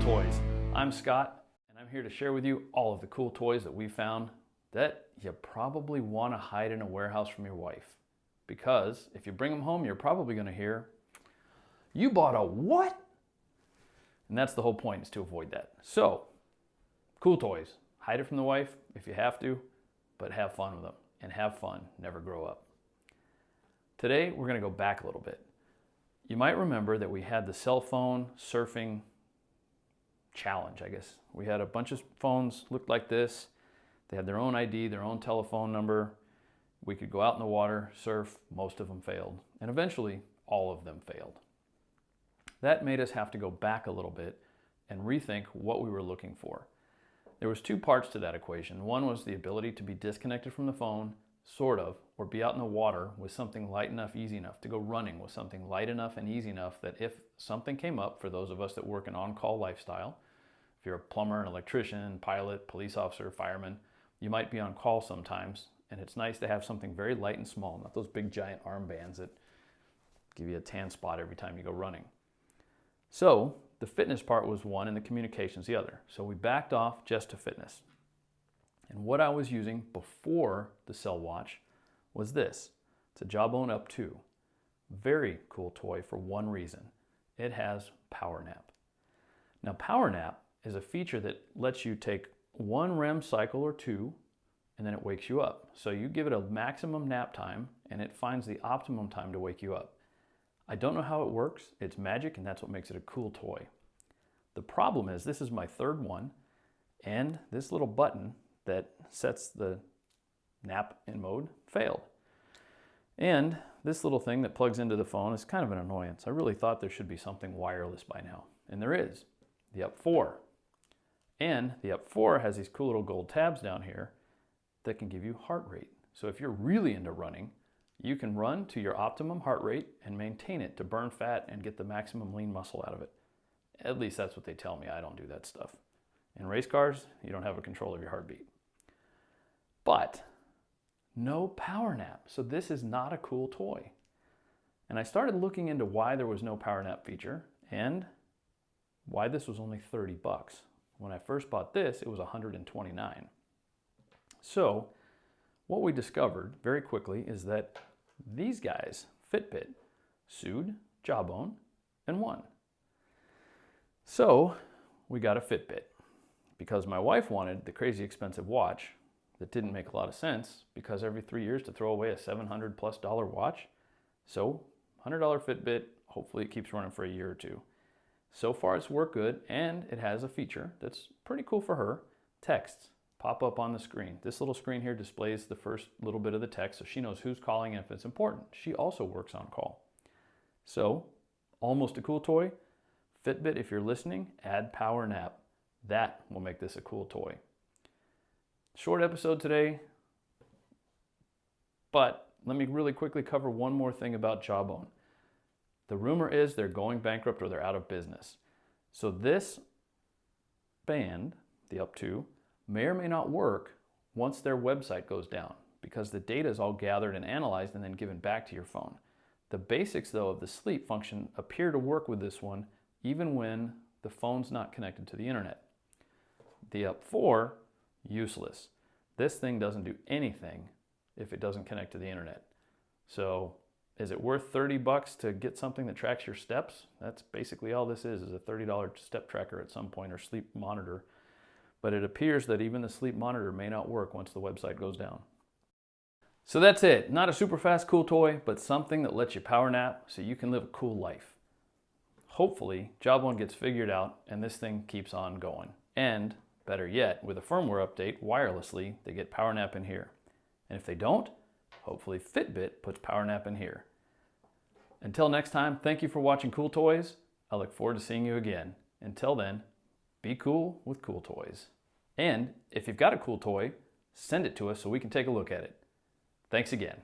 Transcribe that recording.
Toys. I'm Scott, and I'm here to share with you all of the cool toys that we found that you probably want to hide in a warehouse from your wife. Because if you bring them home, you're probably going to hear, "You bought a what?" And that's the whole point, is to avoid that. So, cool toys. Hide it from the wife if you have to, but have fun with them. And have fun, never grow up. Today, we're going to go back a little bit. You might remember that we had the cell phone surfing challenge, I guess. We had a bunch of phones looked like this. They had their own ID, their own telephone number. We could go out in the water, surf. Most of them failed. And eventually, all of them failed. That made us have to go back a little bit and rethink what we were looking for. There was two parts to that equation. One was the ability to be disconnected from the phone, sort of, or be out in the water with something light enough, easy enough, to go running with something light enough and easy enough that if something came up, for those of us that work an on-call lifestyle, if you're a plumber, an electrician, pilot, police officer, fireman, you might be on call sometimes, and it's nice to have something very light and small, not those big giant armbands that give you a tan spot every time you go running. So the fitness part was one and the communications the other. So we backed off just to fitness. And what I was using before the Cell Watch was this. It's a Jawbone Up 2. Very cool toy for one reason. It has Power Nap. Now Power Nap is a feature that lets you take one REM cycle or two and then it wakes you up. So you give it a maximum nap time and it finds the optimum time to wake you up. I don't know how it works. It's magic, and that's what makes it a cool toy. The problem is this is my third one, and this little button that sets the nap in mode failed. And this little thing that plugs into the phone is kind of an annoyance. I really thought there should be something wireless by now, and there is, the Up 4. And the Up 4 has these cool little gold tabs down here that can give you heart rate. So if you're really into running, you can run to your optimum heart rate and maintain it to burn fat and get the maximum lean muscle out of it. At least that's what they tell me. I don't do that stuff. In race cars, you don't have a control of your heartbeat. But no power nap. So this is not a cool toy. And I started looking into why there was no power nap feature and why this was only 30 bucks. When I first bought this, it was 129. So what we discovered very quickly is that these guys, Fitbit, sued Jawbone and won. So we got a Fitbit because my wife wanted the crazy expensive watch that didn't make a lot of sense because every 3 years to throw away a $700+ watch. So $100 Fitbit, hopefully it keeps running for a year or two. So far it's worked good, and it has a feature that's pretty cool for her. Texts pop up on the screen. This little screen here displays the first little bit of the text so she knows who's calling and if it's important. She also works on call. So, almost a cool toy. Fitbit, if you're listening, add Power Nap. That will make this a cool toy. Short episode today, but let me really quickly cover one more thing about Jawbone. The rumor is they're going bankrupt or they're out of business. So this band, the Up 2, may or may not work once their website goes down because the data is all gathered and analyzed and then given back to your phone. The basics, though, of the sleep function appear to work with this one even when the phone's not connected to the internet. The Up 4, useless. This thing doesn't do anything if it doesn't connect to the internet. So is it worth 30 bucks to get something that tracks your steps? That's basically all this is a $30 step tracker at some point or sleep monitor. But it appears that even the sleep monitor may not work once the website goes down. So that's it. Not a super fast cool toy, but something that lets you power nap so you can live a cool life. Hopefully, Jawbone gets figured out and this thing keeps on going. And, better yet, with a firmware update wirelessly, they get power nap in here. And if they don't, hopefully Fitbit puts power nap in here. Until next time, thank you for watching Cool Toys. I look forward to seeing you again. Until then, be cool with Cool Toys. And if you've got a cool toy, send it to us so we can take a look at it. Thanks again.